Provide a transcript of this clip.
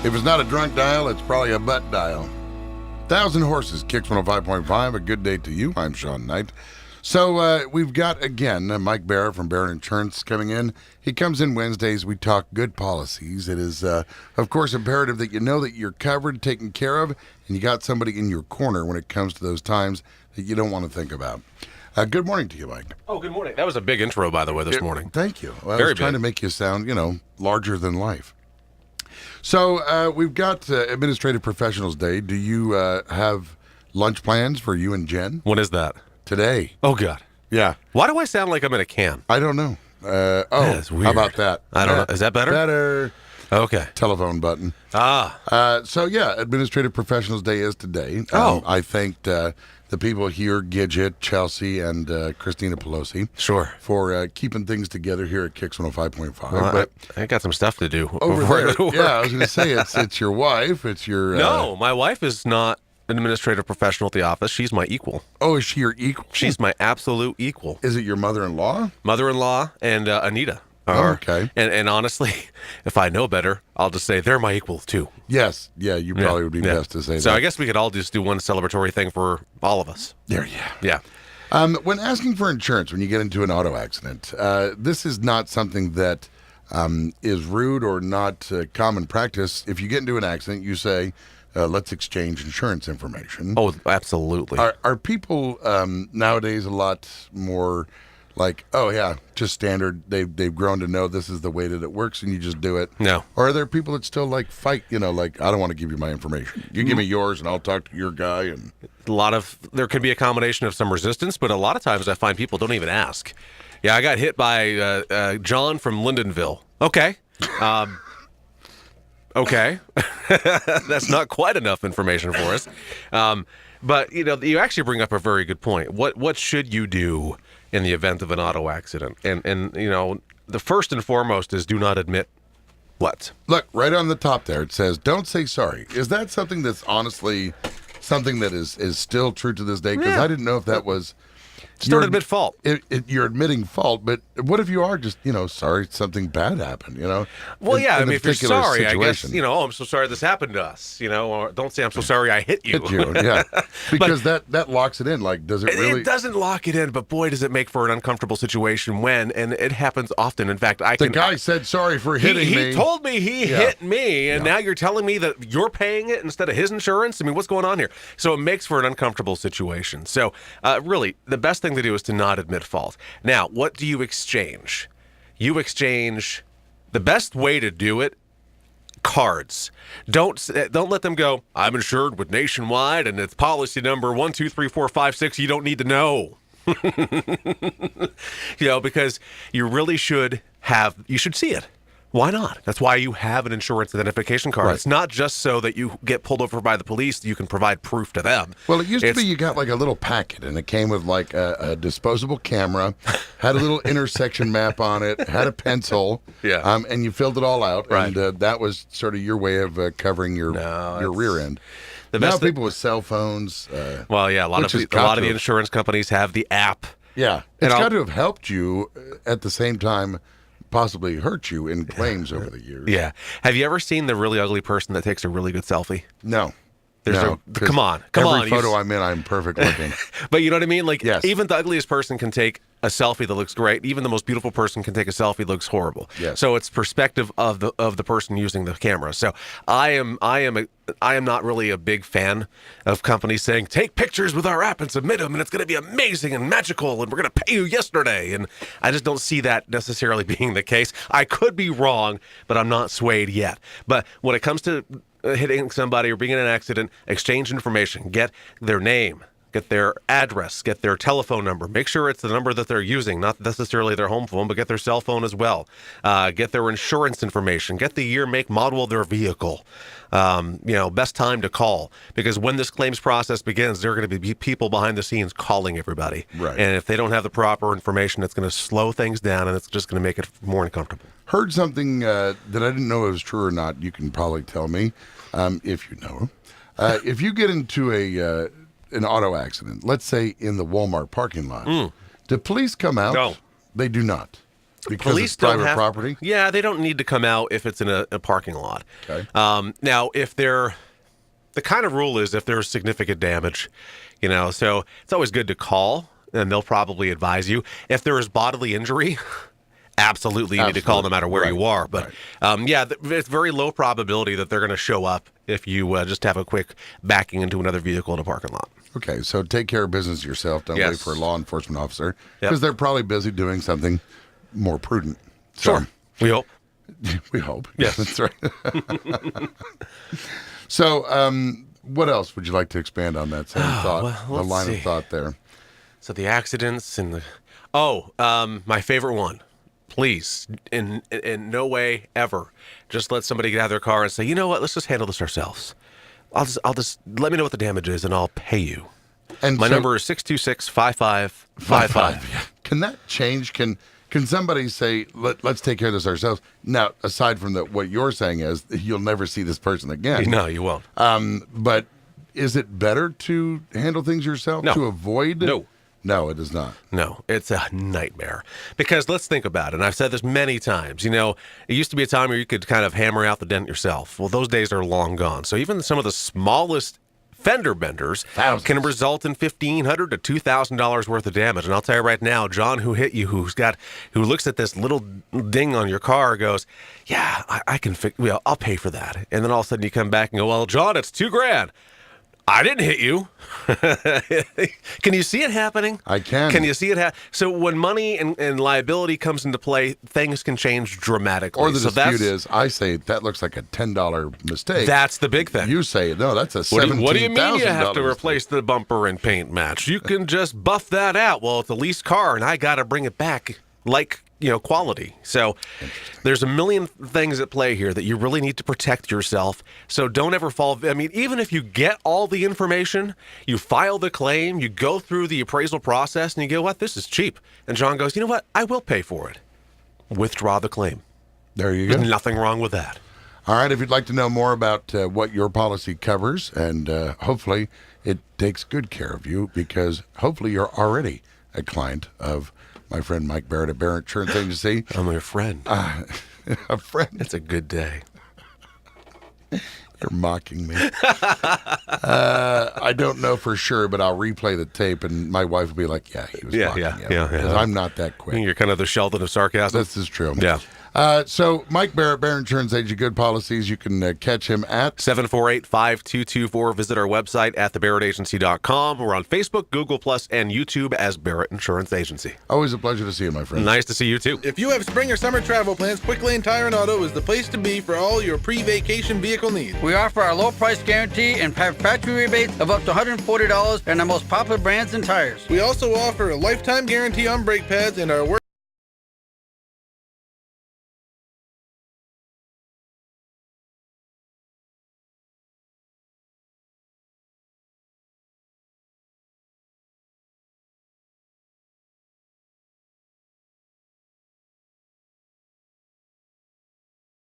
If it's not a drunk dial, it's probably a butt dial. 1,000 Horses, Kicks 105.5. A good day to you. I'm Sean Knight. So we've got, again, Mike Barrett from Barrett Insurance coming in. He comes in Wednesdays. We talk good policies. It is, of course, imperative that you know that you're covered, taken care of, and you got somebody in your corner when it comes to those times that you don't want to think about. Good morning to you, Mike. Oh, good morning. That was a big intro, by the way, this morning. Thank you. Well, I Very was trying big. to make you sound, larger than life. So we've got Administrative Professionals Day. Do you have lunch plans for you and Jen When is that? today? Oh, God. Yeah. Why do I sound like I'm in a can? I don't know. That's weird. How about that? I don't know. Is that better? Better. Okay. Telephone button. Administrative Professionals Day is today. I thanked the people here, Gidget, Chelsea, and Christina Pelosi. Sure. For keeping things together here at Kicks 105.5. Well, but I got some stuff to do. over before I there, go to yeah, I work. was going to say, it's your wife. It's your... No, my wife is not an administrative professional at the office. She's my equal. Oh, is she your equal? She's my absolute equal. Is it your mother-in-law? Mother-in-law and Anita. Oh, okay. And honestly, if I know better, I'll just say they're my equal, too. Yes. Yeah, you probably would be best to say that. So I guess we could all just do one celebratory thing for all of us. There, yeah. Yeah. When asking for insurance when you get into an auto accident, this is not something that is rude or not common practice. If you get into an accident, you say, let's exchange insurance information. Oh, absolutely. Are people nowadays a lot more like, oh, yeah, just standard? They've grown to know this is the way that it works and you just do it? No. Or are there people that still like fight, like, I don't want to give you my information. You give me yours and I'll talk to your guy. And There can be a combination of some resistance, but a lot of times I find people don't even ask. Yeah, I got hit by John from Lindenville. Okay. Okay. That's not quite enough information for us. But, you actually bring up a very good point. What should you do in the event of an auto accident? And the first and foremost is do not admit what? look, right on the top there, it says, don't say sorry. Is that something that's honestly something that is still true to this day? Because Yeah. I didn't know if that was... Just don't admit fault. You're admitting fault, but what if you are just, sorry something bad happened, Well, in- yeah, in a if you're particular sorry, situation. I guess, I'm so sorry this happened to us, or don't say I'm so sorry I hit you. Hit you, yeah. Because that locks it in. Like, does it really... It doesn't lock it in, but boy, does it make for an uncomfortable situation and it happens often. In fact, The guy said sorry for hitting me. He told me he hit me, and now you're telling me that you're paying it instead of his insurance? I mean, what's going on here? So it makes for an uncomfortable situation. So really, the best thing to do is to not admit fault. Now, what do you exchange? You exchange the best way to do it. Cards. Don't let them go, I'm insured with Nationwide and it's policy number 123456. You don't need to know. Because you really should see it. Why not? That's why you have an insurance identification card. Right. It's not just so that you get pulled over by the police, you can provide proof to them. Well, it used to be you got like a little packet, and it came with like a disposable camera, had a little intersection map on it, had a pencil, and you filled it all out, Right. and that was sort of your way of covering your rear end. The Now best people with cell phones. Well, yeah, a lot of the insurance companies have the app. Yeah, it's got to have helped you at the same time. Possibly hurt you in claims over the years. Yeah. Have you ever seen the really ugly person that takes a really good selfie? No. Come on. Every photo I'm in, I'm perfect looking. But you know what I mean? Like, Yes. even the ugliest person can take a selfie that looks great. Even the most beautiful person can take a selfie that looks horrible. Yes. So it's perspective of the person using the camera. So I am not really a big fan of companies saying, take pictures with our app and submit them, and it's going to be amazing and magical, and we're going to pay you yesterday. And I just don't see that necessarily being the case. I could be wrong, but I'm not swayed yet. But when it comes to hitting somebody or being in an accident, exchange information, get their name, get their address, get their telephone number. Make sure it's the number that they're using, not necessarily their home phone, but get their cell phone as well. Get their insurance information. Get the year, make, model of their vehicle. Best time to call. Because when this claims process begins, there are going to be people behind the scenes calling everybody. Right. And if they don't have the proper information, it's going to slow things down, and it's just going to make it more uncomfortable. Heard something that I didn't know it was true or not. You can probably tell me if you know. If you get into an auto accident, let's say in the Walmart parking lot, do police come out? No. They do not. Because Police it's private don't have, property? Yeah, they don't need to come out if it's in a parking lot. Okay. Now, if they're the kind of rule is if there's significant damage, so it's always good to call, and they'll probably advise you. If there is bodily injury, absolutely you need to call no matter where you are. But it's very low probability that they're going to show up if you just have a quick backing into another vehicle in a parking lot. Okay, so take care of business yourself. Don't wait for a law enforcement officer because they're probably busy doing something more prudent. So, Sure. We hope. We hope. Yes. That's right. So, what else would you like to expand on that same thought, the let's line see. of thought there? So the accidents and my favorite one. Please, in no way ever, just let somebody get out of their car and say, you know what, let's just handle this ourselves. I'll just let me know what the damage is and I'll pay you. And My so- number is 626-5555. Yeah. Can that change? Can somebody say, let's take care of this ourselves? Now, aside from what you're saying is you'll never see this person again. No, you won't. But is it better to handle things yourself No. to avoid? No, it is not. No, it's a nightmare. Because let's think about it. And I've said this many times. It used to be a time where you could kind of hammer out the dent yourself. Well, those days are long gone. So even some of the smallest fender benders can result in $1,500 to $2,000 worth of damage. And I'll tell you right now, John, who hit you, who looks at this little ding on your car, goes, "Yeah, I can fix. Well, I'll pay for that." And then all of a sudden you come back and go, "Well, John, it's $2,000. I didn't hit you." Can you see it happening? I can. Can you see it? So when money and liability comes into play, things can change dramatically. Or the so dispute is, I say that looks like a $10 mistake. That's the big thing. You say, no, that's a $17,000 What do you mean you have to mistake. replace the bumper and paint match? You can just buff that out. Well, it's a leased car, and I got to bring it back like quality. So there's a million things at play here that you really need to protect yourself. So don't ever fall. I mean, even if you get all the information, you file the claim, you go through the appraisal process, and you go, "What? This is cheap." And John goes, "You know what? I will pay for it." Withdraw the claim. There you go. There's nothing wrong with that. All right, if you'd like to know more about what your policy covers, and hopefully it takes good care of you, because hopefully you're already a client of my friend Mike Barrett at Barrett Insurance Agency. I'm your friend. A friend. It's a good day. You're mocking me. I don't know for sure, but I'll replay the tape, and my wife will be like, "Yeah, he was mocking you." Because I'm not that quick. You're kind of the Sheldon of sarcasm. This is true. Yeah. So Mike Barrett, Barrett Insurance Agency, good policies. You can catch him at 748-5224. Visit our website at thebarrettagency.com. We're on Facebook, Google+, and YouTube as Barrett Insurance Agency. Always a pleasure to see you, my friend. Nice to see you, too. If you have spring or summer travel plans, Quick Lane Tire and Auto is the place to be for all your pre-vacation vehicle needs. We offer our low price guarantee and have factory rebates of up to $140 and our most popular brands and tires. We also offer a lifetime guarantee on brake pads, and our work